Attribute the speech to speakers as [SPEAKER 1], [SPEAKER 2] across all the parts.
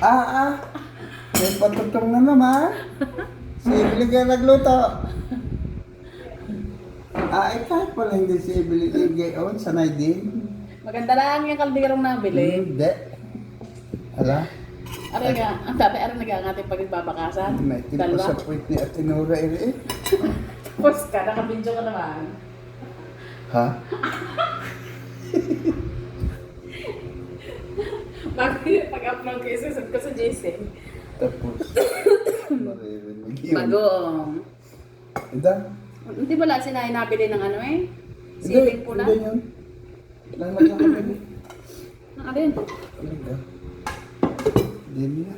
[SPEAKER 1] May patutong na naman. Si Ibili ka nagluto. Kahit pala hindi si Ibili gayon, sanay din.
[SPEAKER 2] Maganda lang yung kalderong nabili.
[SPEAKER 1] Hindi. Ala,
[SPEAKER 2] Ano nga, ang dati ano nag-aangati pag nagbabakasan?
[SPEAKER 1] may tipo sa puwit ni Atinura eh.
[SPEAKER 2] Post ka, nakabidyo ka naman.
[SPEAKER 1] Ha?
[SPEAKER 2] Pag-upload ko, isusod ko sa JC.
[SPEAKER 1] Tapos, maririnig yun.
[SPEAKER 2] Bagong.
[SPEAKER 1] Ida?
[SPEAKER 2] Hindi mo lang sinahin nabili ng ano eh?
[SPEAKER 1] Hindi,
[SPEAKER 2] Siling pula?
[SPEAKER 1] hindi yun. Lang nagkakabili.
[SPEAKER 2] Ano yun?
[SPEAKER 1] Talaga. Hindi niya.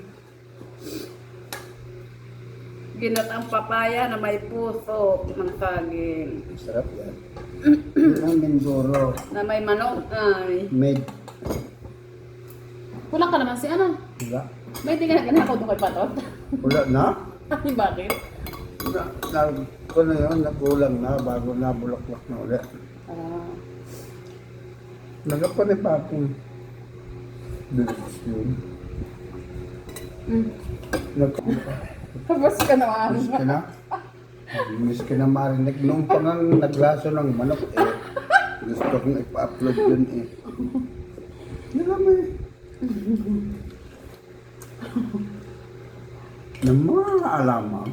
[SPEAKER 2] Ginatang papaya na may puso ng saging.
[SPEAKER 1] Sarap yan. Yun ang Mindoro.
[SPEAKER 2] Na may manok ay.
[SPEAKER 1] Made.
[SPEAKER 2] Kulang ka naman si ano?
[SPEAKER 1] Wala.
[SPEAKER 2] May hindi ka na ganako doon kay Patot.
[SPEAKER 1] Wala na?
[SPEAKER 2] Ay, bakit?
[SPEAKER 1] Kung na yun, nagulang na bago nabulaklak na ulit.
[SPEAKER 2] Ah.
[SPEAKER 1] Nagapanipapong. Bilis yun.
[SPEAKER 2] Tapos ka naman.
[SPEAKER 1] Miss ka na? Miss ka na marinig. Noong pa nga naglaso ng manok eh. Gusto kong ipa-upload dun eh. Nalam eh. Ng mga alaman.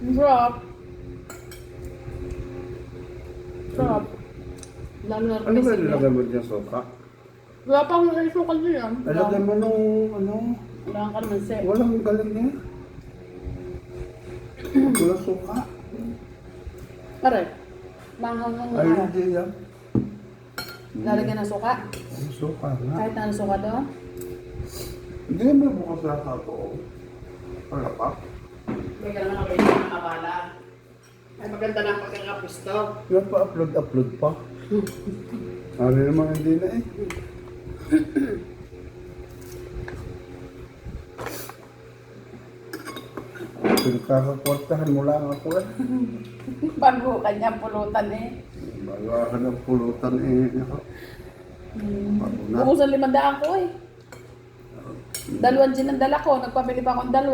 [SPEAKER 2] Drop. Drop. Lalo na
[SPEAKER 1] Ano ba nilagay mo dyan suka?
[SPEAKER 2] wala pa akong naisukal din yan.
[SPEAKER 1] Nilagay mo nung ano?
[SPEAKER 2] Wala ka naman set.
[SPEAKER 1] Walang galing niya. Walang suka.
[SPEAKER 2] Pare. Manghang
[SPEAKER 1] Ay,
[SPEAKER 2] ano.
[SPEAKER 1] hindi yan.
[SPEAKER 2] Lalagyan ng suka.
[SPEAKER 1] Ang suka nga.
[SPEAKER 2] Kahit na ano suka doon.
[SPEAKER 1] Hindi naman bukas lahat ako. Wala pa.
[SPEAKER 2] May ka naman ako yung nakabala. Ay maganda lang pagkakapisto.
[SPEAKER 1] Nagpa-upload pa. Ano naman hindi na eh. Pinagkakakwartahan mo lang ako eh.
[SPEAKER 2] Bago kanya pulutan eh.
[SPEAKER 1] Bago ako ng pulutan eh. Ako. Bago na.
[SPEAKER 2] Ubusan 500 ko eh. 2 gin ang dala ko. Nagpabili pa akong 2, 4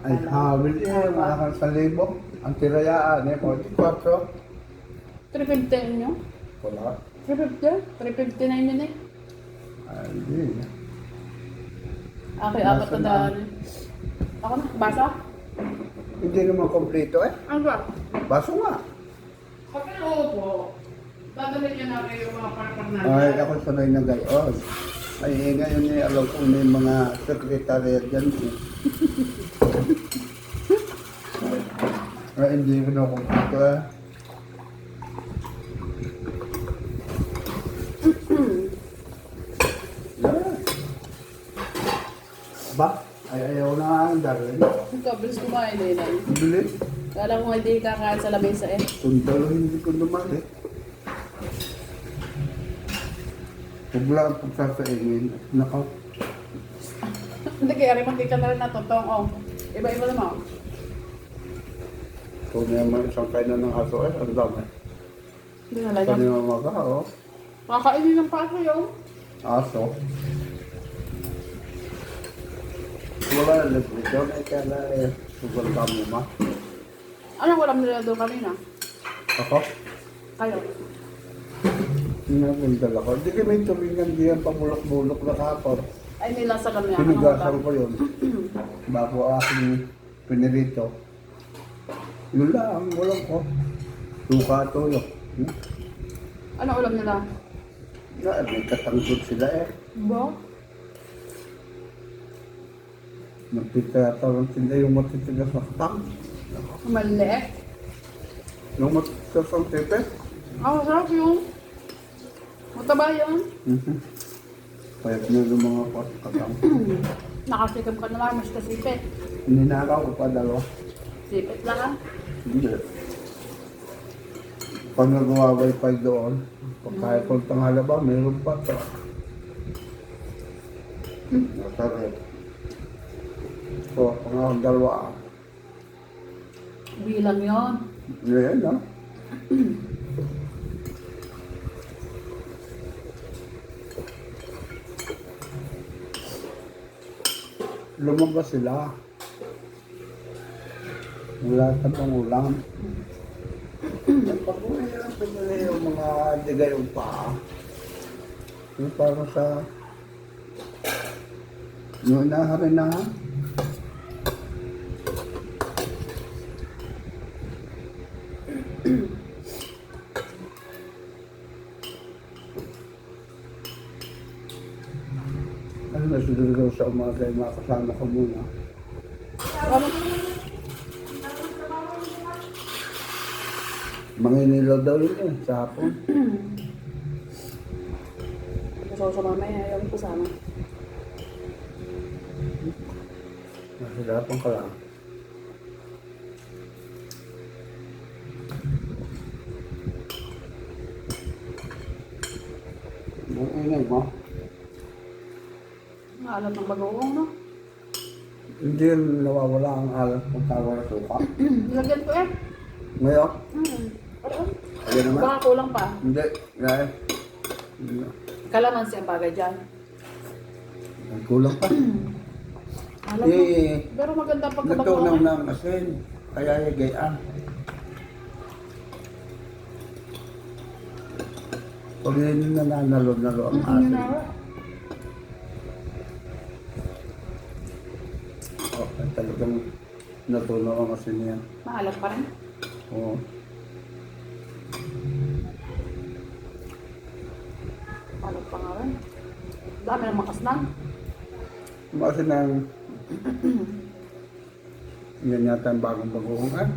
[SPEAKER 1] Ay,
[SPEAKER 2] pala.
[SPEAKER 1] habil eh. Mga kang 1,000. Ang tirayaan eh. 44.
[SPEAKER 2] 350 nyo?
[SPEAKER 1] Wala.
[SPEAKER 2] 350? 350 na yun eh.
[SPEAKER 1] Ay, hindi.
[SPEAKER 2] Okay,
[SPEAKER 1] Nasa
[SPEAKER 2] 4 na daan. Ako na, basa?
[SPEAKER 1] Hindi naman kompleto eh.
[SPEAKER 2] Ano ba?
[SPEAKER 1] Baso nga.
[SPEAKER 2] Pag po, dadalhin nyo na kayo yung mga partner namin.
[SPEAKER 1] Ay, ako sanay na gayon. Ay, ngayon eh, alam ko may mga sekretary dyan eh. Ay, hindi ko na kompleto eh. Ba? Ay, ayaw na nga ang darling.
[SPEAKER 2] Ikaw, bilis kumain eh. Nay.
[SPEAKER 1] Bilis.
[SPEAKER 2] Kala ko hindi kakain sa lamesa eh.
[SPEAKER 1] Tuntalo hindi ko naman eh. Huwag lang pagsasaingin. Naka.
[SPEAKER 2] Hindi kaya rin hindi ka na rin natutong. Oh. Iba-iba naman.
[SPEAKER 1] Kung naman isang kainan ng aso eh, ang dami.
[SPEAKER 2] Hindi na lang.
[SPEAKER 1] Pwede naman maka, oh.
[SPEAKER 2] Kakainin ng paso yun.
[SPEAKER 1] Aso. Wala na nagpito na ikala eh. Sugal ka mo ma.
[SPEAKER 2] Anong walang nila doon kanina?
[SPEAKER 1] Ako?
[SPEAKER 2] Kayo.
[SPEAKER 1] Pinagundal ako. Hindi kami turingan diyan pabulok-bulok na kapor.
[SPEAKER 2] Ay, nila sa lamya.
[SPEAKER 1] Pinigasan ko yun. Bago aking pinirito. Yun lang, walang ko. Suka toyo.
[SPEAKER 2] Ano ulam nila?
[SPEAKER 1] May katanggol sila eh.
[SPEAKER 2] Bo?
[SPEAKER 1] Nagtitratawang sila yung matitigas na katang.
[SPEAKER 2] Maliit.
[SPEAKER 1] Yung matitigas ang tepe.
[SPEAKER 2] Ah, sarap yung. Mataba yun.
[SPEAKER 1] Payat na yung mga katang.
[SPEAKER 2] Nakasikap ka naman, mas kasipit.
[SPEAKER 1] Ninakaw ko pa dalawa.
[SPEAKER 2] Sipit lang ah.
[SPEAKER 1] Hindi. Pag nagawa wifi doon, pagkaya kong tanghala ba, mayroon pa ito. Masarap. So, kung akong dalawa,
[SPEAKER 2] Bilang yun.
[SPEAKER 1] yan na. lumabas sila. Wala sa pangulam. Pag umiilang pinili yung mga digayong pa. Yung para sa yung inaharin na ano na siguro sa umaga yung mga kasama ko muna. Manginilaw daw yun eh, sa hapon.
[SPEAKER 2] Gusto ko sa mamaya, ayaw ko sama.
[SPEAKER 1] Masirapan ka lang. Ang ingay mo.
[SPEAKER 2] Ang alam ng bagoong, no?
[SPEAKER 1] Hindi yun nawawala ang alat ng tawar sa suka.
[SPEAKER 2] Lagyan ko eh.
[SPEAKER 1] Ngayon,
[SPEAKER 2] Oo.
[SPEAKER 1] ayan naman.
[SPEAKER 2] Baka kulang pa.
[SPEAKER 1] Hindi, dahil.
[SPEAKER 2] Kalamansi ang bagay dyan.
[SPEAKER 1] Ang kulang pa.
[SPEAKER 2] Alam mo.
[SPEAKER 1] Eh,
[SPEAKER 2] Pero maganda
[SPEAKER 1] natunaw
[SPEAKER 2] pagkabagoong.
[SPEAKER 1] ng asin. Kaya gayaan. Pag yun nananalo-nalo ang
[SPEAKER 2] Ano
[SPEAKER 1] asin.
[SPEAKER 2] na ako?
[SPEAKER 1] Oh, talagang natunaw ang asin niya.
[SPEAKER 2] Maalat pa rin.
[SPEAKER 1] Oo.
[SPEAKER 2] Maalat pa nga rin. Dami ng makasnan.
[SPEAKER 1] Kasi nang yan yata ang bagong bagoongan.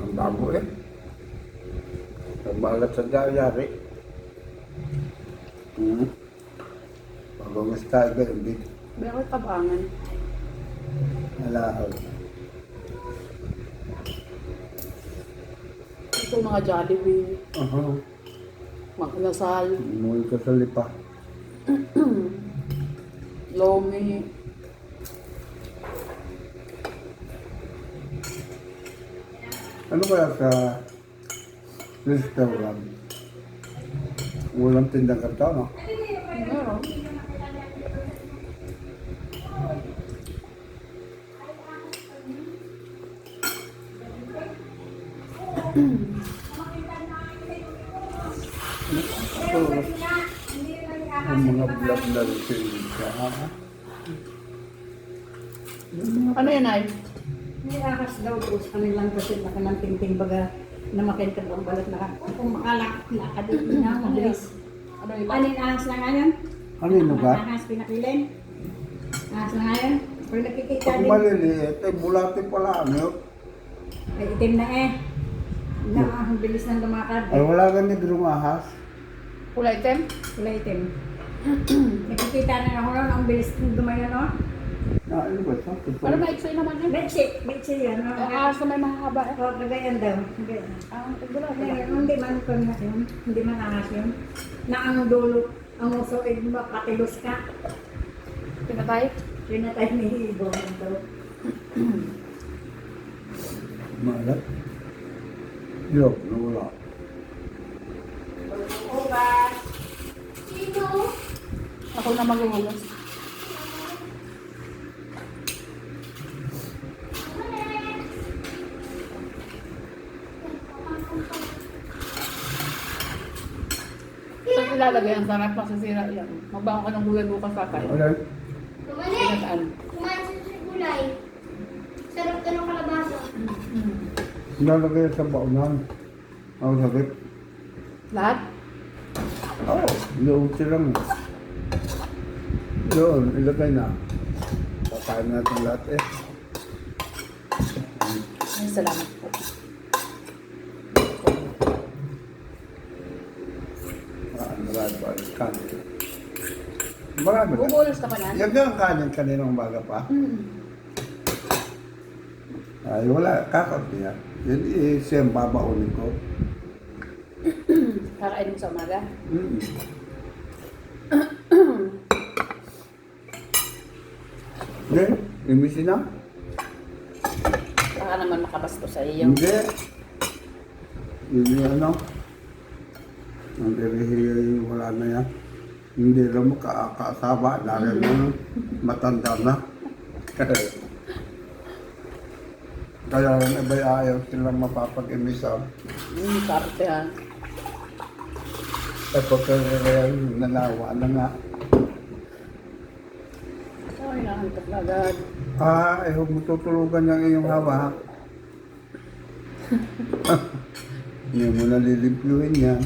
[SPEAKER 1] Ang bago eh. Ang balat sa gayari. Bagong style ba yung bit?
[SPEAKER 2] Pero tabangan.
[SPEAKER 1] Nalahaw.
[SPEAKER 2] Ito mga Jollibee.
[SPEAKER 1] Aha.
[SPEAKER 2] Mga Lasal.
[SPEAKER 1] Umuwi ka sa lipa.
[SPEAKER 2] Lomi.
[SPEAKER 1] Ano kaya sa restaurant? Walang tindang karton, no?
[SPEAKER 2] Meron.
[SPEAKER 1] So, ang mga vlog na rin siya.
[SPEAKER 2] Ano yan ay?
[SPEAKER 3] May akas daw po sa kanilang kasi nakananting-ting baga na makintag ang balat na kung makalak na kadin na mabilis.
[SPEAKER 2] Ano yun?
[SPEAKER 3] Anin ahas na ngayon?
[SPEAKER 1] Kanino ba?
[SPEAKER 3] Ahas pinakilin. Ahas na ngayon. Pag nakikita
[SPEAKER 1] Pag
[SPEAKER 3] din,
[SPEAKER 1] maliliit, ay bulati pala, ano?
[SPEAKER 3] ay itim na eh. Na ang bilis ng lumakad.
[SPEAKER 1] Ay wala ka negrong ahas.
[SPEAKER 2] Kulay itim?
[SPEAKER 3] Kulay itim. Nakikita na ako nun, ang bilis ng dumayo no?
[SPEAKER 1] Na, ano ba ito?
[SPEAKER 2] Pero maiksoy naman yun.
[SPEAKER 3] Betsi yan. No?
[SPEAKER 2] Ang ahas na may mahaba eh.
[SPEAKER 3] O, kagayan daw. Kagayan.
[SPEAKER 2] Wala.
[SPEAKER 3] Hindi man ko na yun. Hindi man ahas yun. Na ang dulo, ang uso ay patilos ka.
[SPEAKER 2] Pinatay?
[SPEAKER 3] Yun na tayo may ibo daw.
[SPEAKER 1] Malat. Yok, nawala.
[SPEAKER 2] Ako na maghuhugas. Saan ilalagay ang sarap masasira yan? Magbangon ka ng gulay bukas kakay.
[SPEAKER 1] Okay.
[SPEAKER 2] Pinataan.
[SPEAKER 4] Kumain sa gulay. Sarap ka ng kalabasa.
[SPEAKER 1] Nalagay sa baunan. Ang sakit.
[SPEAKER 2] Lahat?
[SPEAKER 1] Oo, inuuti lang. Doon, ilagay na. Pakain natin lahat eh.
[SPEAKER 2] Ay, salamat po.
[SPEAKER 1] Marami pa ang kanin. Marami na.
[SPEAKER 2] Bubulos ka pa na?
[SPEAKER 1] Yan ang kanin kaninang umaga pa.
[SPEAKER 2] Mm.
[SPEAKER 1] Ay, wala. Kakaunti yan. Yan siyang babaunin ko.
[SPEAKER 2] Kakainin mo sa umaga?
[SPEAKER 1] Mm. Hindi, imisin na.
[SPEAKER 2] Baka naman makabasto sa iyo.
[SPEAKER 1] Hindi. Hindi ano. Ang dirihiyo wala na yan. Hindi lang makakasama. Dahil na matanda na. Kaya lang iba'y ayaw silang mapapag-imisaw.
[SPEAKER 2] Karte ha.
[SPEAKER 1] Eh pagkakaya nanawa na nga.
[SPEAKER 2] Ay, nakantok na agad.
[SPEAKER 1] Huwag mo tutulugan yung iyong hawak. Hindi mo nalilimpluhin yan.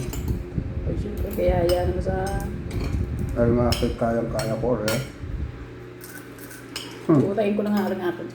[SPEAKER 2] Ay, syempre, kaya yan mo sa...
[SPEAKER 1] Pero nga kayang-kaya ko rin.
[SPEAKER 2] Utayin ko lang nga rin atin.